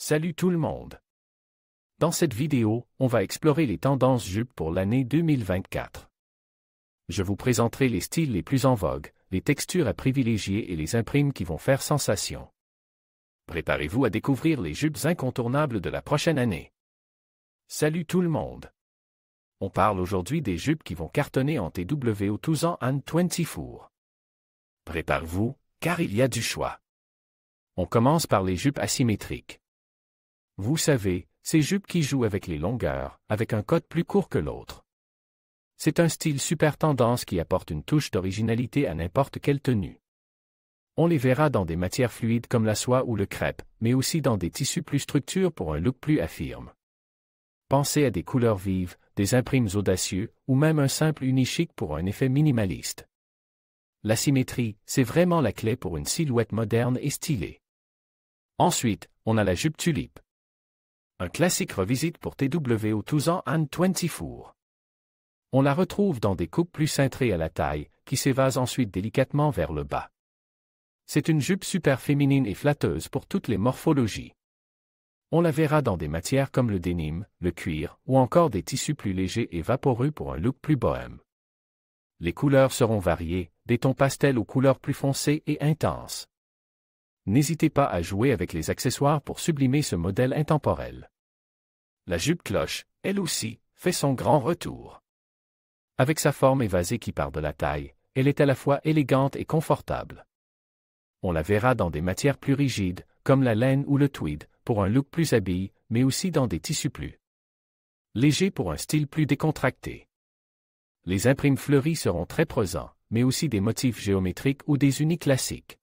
Salut tout le monde! Dans cette vidéo, on va explorer les tendances jupes pour l'année 2024. Je vous présenterai les styles les plus en vogue, les textures à privilégier et les imprimes qui vont faire sensation. Préparez-vous à découvrir les jupes incontournables de la prochaine année. Salut tout le monde! On parle aujourd'hui des jupes qui vont cartonner en TWO 2024. Préparez-vous, car il y a du choix. On commence par les jupes asymétriques. Vous savez, ces jupes qui jouent avec les longueurs, avec un code plus court que l'autre. C'est un style super tendance qui apporte une touche d'originalité à n'importe quelle tenue. On les verra dans des matières fluides comme la soie ou le crêpe, mais aussi dans des tissus plus structurés pour un look plus affirme. Pensez à des couleurs vives, des imprimes audacieux, ou même un simple uni-chic pour un effet minimaliste. La symétrie, c'est vraiment la clé pour une silhouette moderne et stylée. Ensuite, on a la jupe tulipe. Un classique revisite pour TWO 2024. On la retrouve dans des coupes plus cintrées à la taille, qui s'évasent ensuite délicatement vers le bas. C'est une jupe super féminine et flatteuse pour toutes les morphologies. On la verra dans des matières comme le denim, le cuir, ou encore des tissus plus légers et vaporeux pour un look plus bohème. Les couleurs seront variées, des tons pastels aux couleurs plus foncées et intenses. N'hésitez pas à jouer avec les accessoires pour sublimer ce modèle intemporel. La jupe cloche, elle aussi, fait son grand retour. Avec sa forme évasée qui part de la taille, elle est à la fois élégante et confortable. On la verra dans des matières plus rigides, comme la laine ou le tweed, pour un look plus habillé, mais aussi dans des tissus plus légers pour un style plus décontracté. Les imprimes fleuries seront très présents, mais aussi des motifs géométriques ou des unis classiques.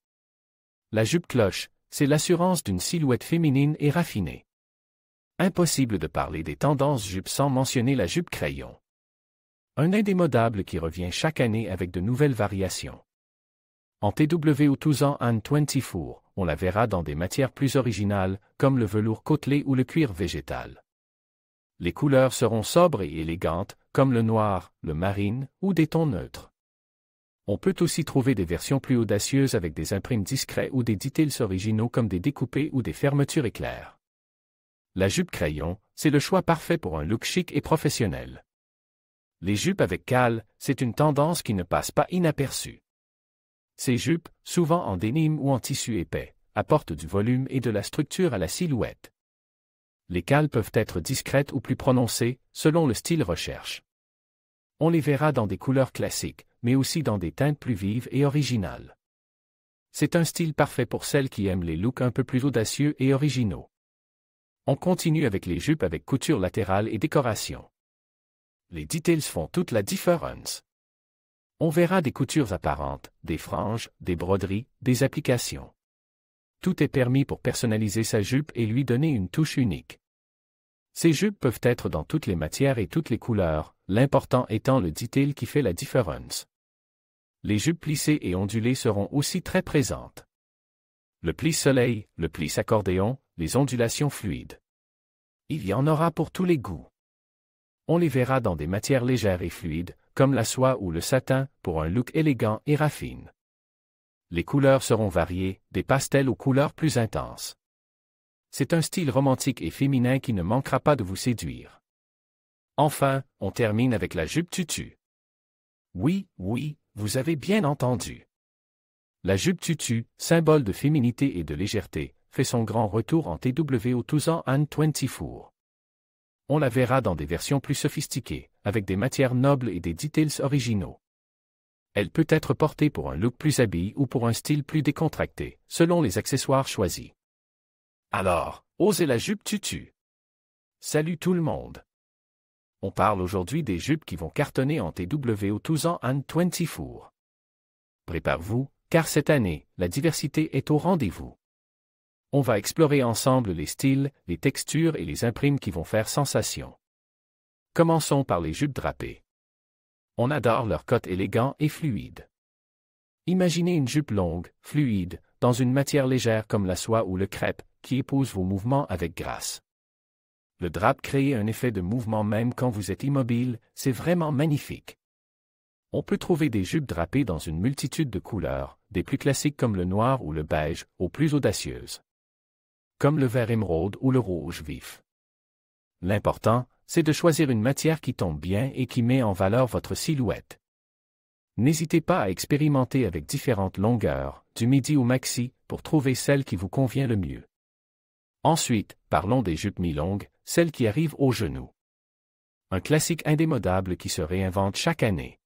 La jupe cloche, c'est l'assurance d'une silhouette féminine et raffinée. Impossible de parler des tendances jupes sans mentionner la jupe crayon. Un indémodable qui revient chaque année avec de nouvelles variations. En TWO 2024, on la verra dans des matières plus originales, comme le velours côtelé ou le cuir végétal. Les couleurs seront sobres et élégantes, comme le noir, le marine, ou des tons neutres. On peut aussi trouver des versions plus audacieuses avec des imprimes discrets ou des details originaux comme des découpés ou des fermetures éclairs. La jupe crayon, c'est le choix parfait pour un look chic et professionnel. Les jupes avec cale, c'est une tendance qui ne passe pas inaperçue. Ces jupes, souvent en denim ou en tissu épais, apportent du volume et de la structure à la silhouette. Les cales peuvent être discrètes ou plus prononcées, selon le style recherche. On les verra dans des couleurs classiques, mais aussi dans des teintes plus vives et originales. C'est un style parfait pour celles qui aiment les looks un peu plus audacieux et originaux. On continue avec les jupes avec couture latérale et décoration. Les details font toute la différence. On verra des coutures apparentes, des franges, des broderies, des applications. Tout est permis pour personnaliser sa jupe et lui donner une touche unique. Ces jupes peuvent être dans toutes les matières et toutes les couleurs, l'important étant le detail qui fait la différence. Les jupes plissées et ondulées seront aussi très présentes. Le pli soleil, le pli accordéon, les ondulations fluides. Il y en aura pour tous les goûts. On les verra dans des matières légères et fluides, comme la soie ou le satin, pour un look élégant et raffine. Les couleurs seront variées, des pastels aux couleurs plus intenses. C'est un style romantique et féminin qui ne manquera pas de vous séduire. Enfin, on termine avec la jupe tutu. Oui, vous avez bien entendu. La jupe tutu, symbole de féminité et de légèreté, fait son grand retour en TWO 2024. On la verra dans des versions plus sophistiquées, avec des matières nobles et des details originaux. Elle peut être portée pour un look plus habillé ou pour un style plus décontracté, selon les accessoires choisis. Alors, osez la jupe tutu. Salut tout le monde! On parle aujourd'hui des jupes qui vont cartonner en TWO 2024. Préparez-vous, car cette année, la diversité est au rendez-vous. On va explorer ensemble les styles, les textures et les imprimes qui vont faire sensation. Commençons par les jupes drapées. On adore leur cotte élégant et fluide. Imaginez une jupe longue, fluide, dans une matière légère comme la soie ou le crêpe, qui épouse vos mouvements avec grâce. Le drap crée un effet de mouvement même quand vous êtes immobile, c'est vraiment magnifique. On peut trouver des jupes drapées dans une multitude de couleurs, des plus classiques comme le noir ou le beige, aux plus audacieuses. comme le vert émeraude ou le rouge vif. L'important, c'est de choisir une matière qui tombe bien et qui met en valeur votre silhouette. N'hésitez pas à expérimenter avec différentes longueurs, du midi au maxi, pour trouver celle qui vous convient le mieux. Ensuite, parlons des jupes mi-longues, celles qui arrivent aux genoux. Un classique indémodable qui se réinvente chaque année.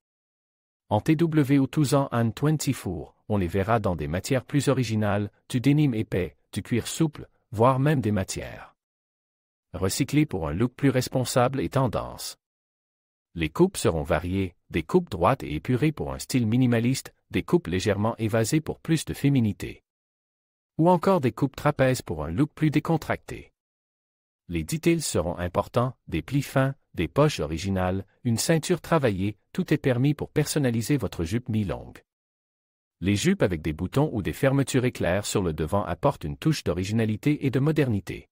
En TW 2024, on les verra dans des matières plus originales, du denim épais, du cuir souple, voire même des matières recyclées pour un look plus responsable et tendance. Les coupes seront variées, des coupes droites et épurées pour un style minimaliste, des coupes légèrement évasées pour plus de féminité. Ou encore des coupes trapèzes pour un look plus décontracté. Les details seront importants, des plis fins, des poches originales, une ceinture travaillée, tout est permis pour personnaliser votre jupe mi-longue. Les jupes avec des boutons ou des fermetures éclairs sur le devant apportent une touche d'originalité et de modernité.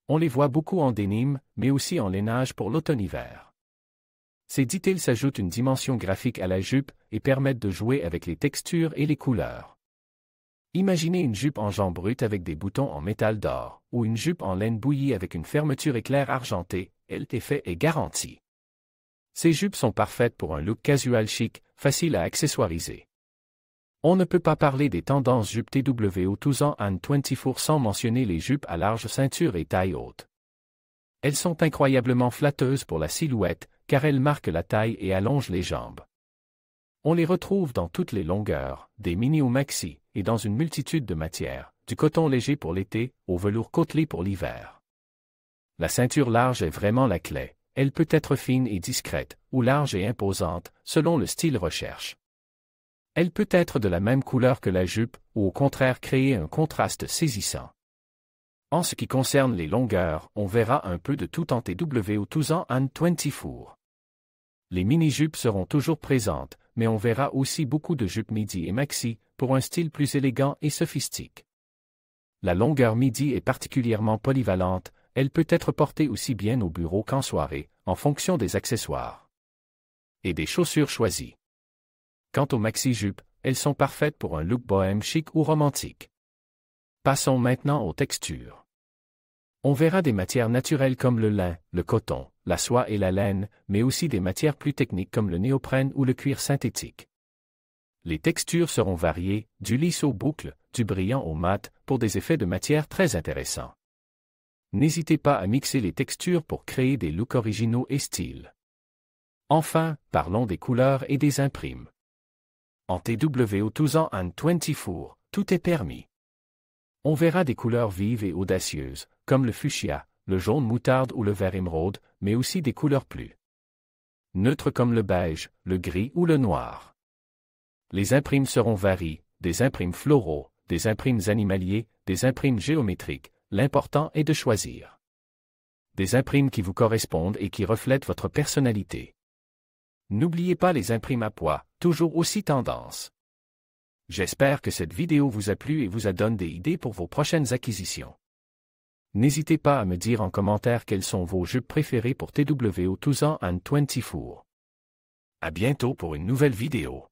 On les voit beaucoup en denim, mais aussi en lainage pour l'automne-hiver. Ces details s'ajoutent une dimension graphique à la jupe et permettent de jouer avec les textures et les couleurs. Imaginez une jupe en jean brut avec des boutons en métal d'or, ou une jupe en laine bouillie avec une fermeture éclair argentée, l'effet est garanti. Ces jupes sont parfaites pour un look casual chic, facile à accessoiriser. On ne peut pas parler des tendances jupes TW 2024 sans mentionner les jupes à large ceinture et taille haute. Elles sont incroyablement flatteuses pour la silhouette, car elles marquent la taille et allongent les jambes. On les retrouve dans toutes les longueurs, des mini au maxi, et dans une multitude de matières, du coton léger pour l'été, au velours côtelé pour l'hiver. La ceinture large est vraiment la clé, elle peut être fine et discrète, ou large et imposante, selon le style recherche. Elle peut être de la même couleur que la jupe, ou au contraire créer un contraste saisissant. En ce qui concerne les longueurs, on verra un peu de tout en TW 2024. Les mini-jupes seront toujours présentes, mais on verra aussi beaucoup de jupes midi et maxi, pour un style plus élégant et sophistique. La longueur midi est particulièrement polyvalente, elle peut être portée aussi bien au bureau qu'en soirée, en fonction des accessoires et des chaussures choisies. Quant aux maxi-jupes, elles sont parfaites pour un look bohème chic ou romantique. Passons maintenant aux textures. On verra des matières naturelles comme le lin, le coton, la soie et la laine, mais aussi des matières plus techniques comme le néoprène ou le cuir synthétique. Les textures seront variées, du lisse au boucle, du brillant au mat, pour des effets de matière très intéressants. N'hésitez pas à mixer les textures pour créer des looks originaux et styles. Enfin, parlons des couleurs et des imprimes. En TW 2024, tout est permis. On verra des couleurs vives et audacieuses, comme le fuchsia, le jaune moutarde ou le vert émeraude, mais aussi des couleurs plus neutres comme le beige, le gris ou le noir. Les imprimes seront variées, des imprimes floraux, des imprimes animaliers, des imprimes géométriques, l'important est de choisir des imprimes qui vous correspondent et qui reflètent votre personnalité. N'oubliez pas les imprimes à poids, toujours aussi tendance. J'espère que cette vidéo vous a plu et vous a donné des idées pour vos prochaines acquisitions. N'hésitez pas à me dire en commentaire quelles sont vos jupes préférées pour TW 2024. À bientôt pour une nouvelle vidéo.